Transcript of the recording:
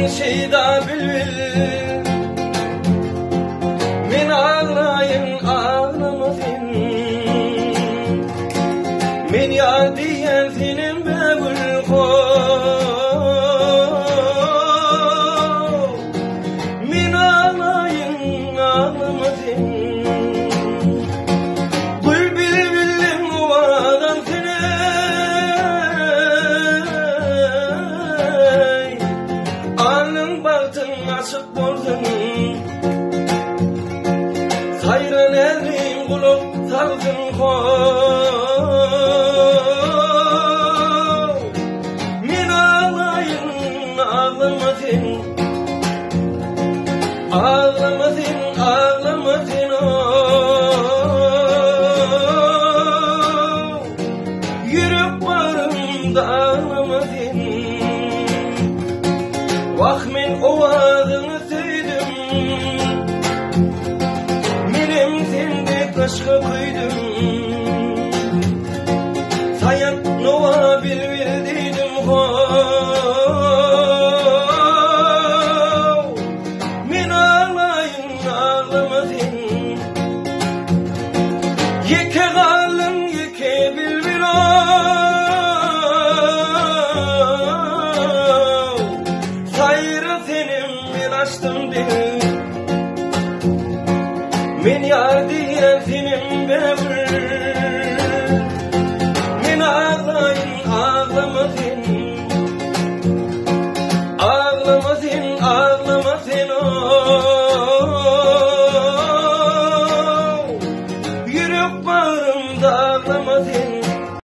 şeyda bülbül. Men ağlayın ağlamasın, men yar diyen senin bebül koy. Men ağlayın ağlamasın, bülbül bildim ovadan seni. Alnın baktın açık bozdun, sayran erim kulak salgın koy. Men ağlayın ağlamasın, ağlamasın ağlamasın oy. Yürüp bağrımda ağlamasın. Vah men ovadını süydüm, menim sende aşka kıydım. Sayan nova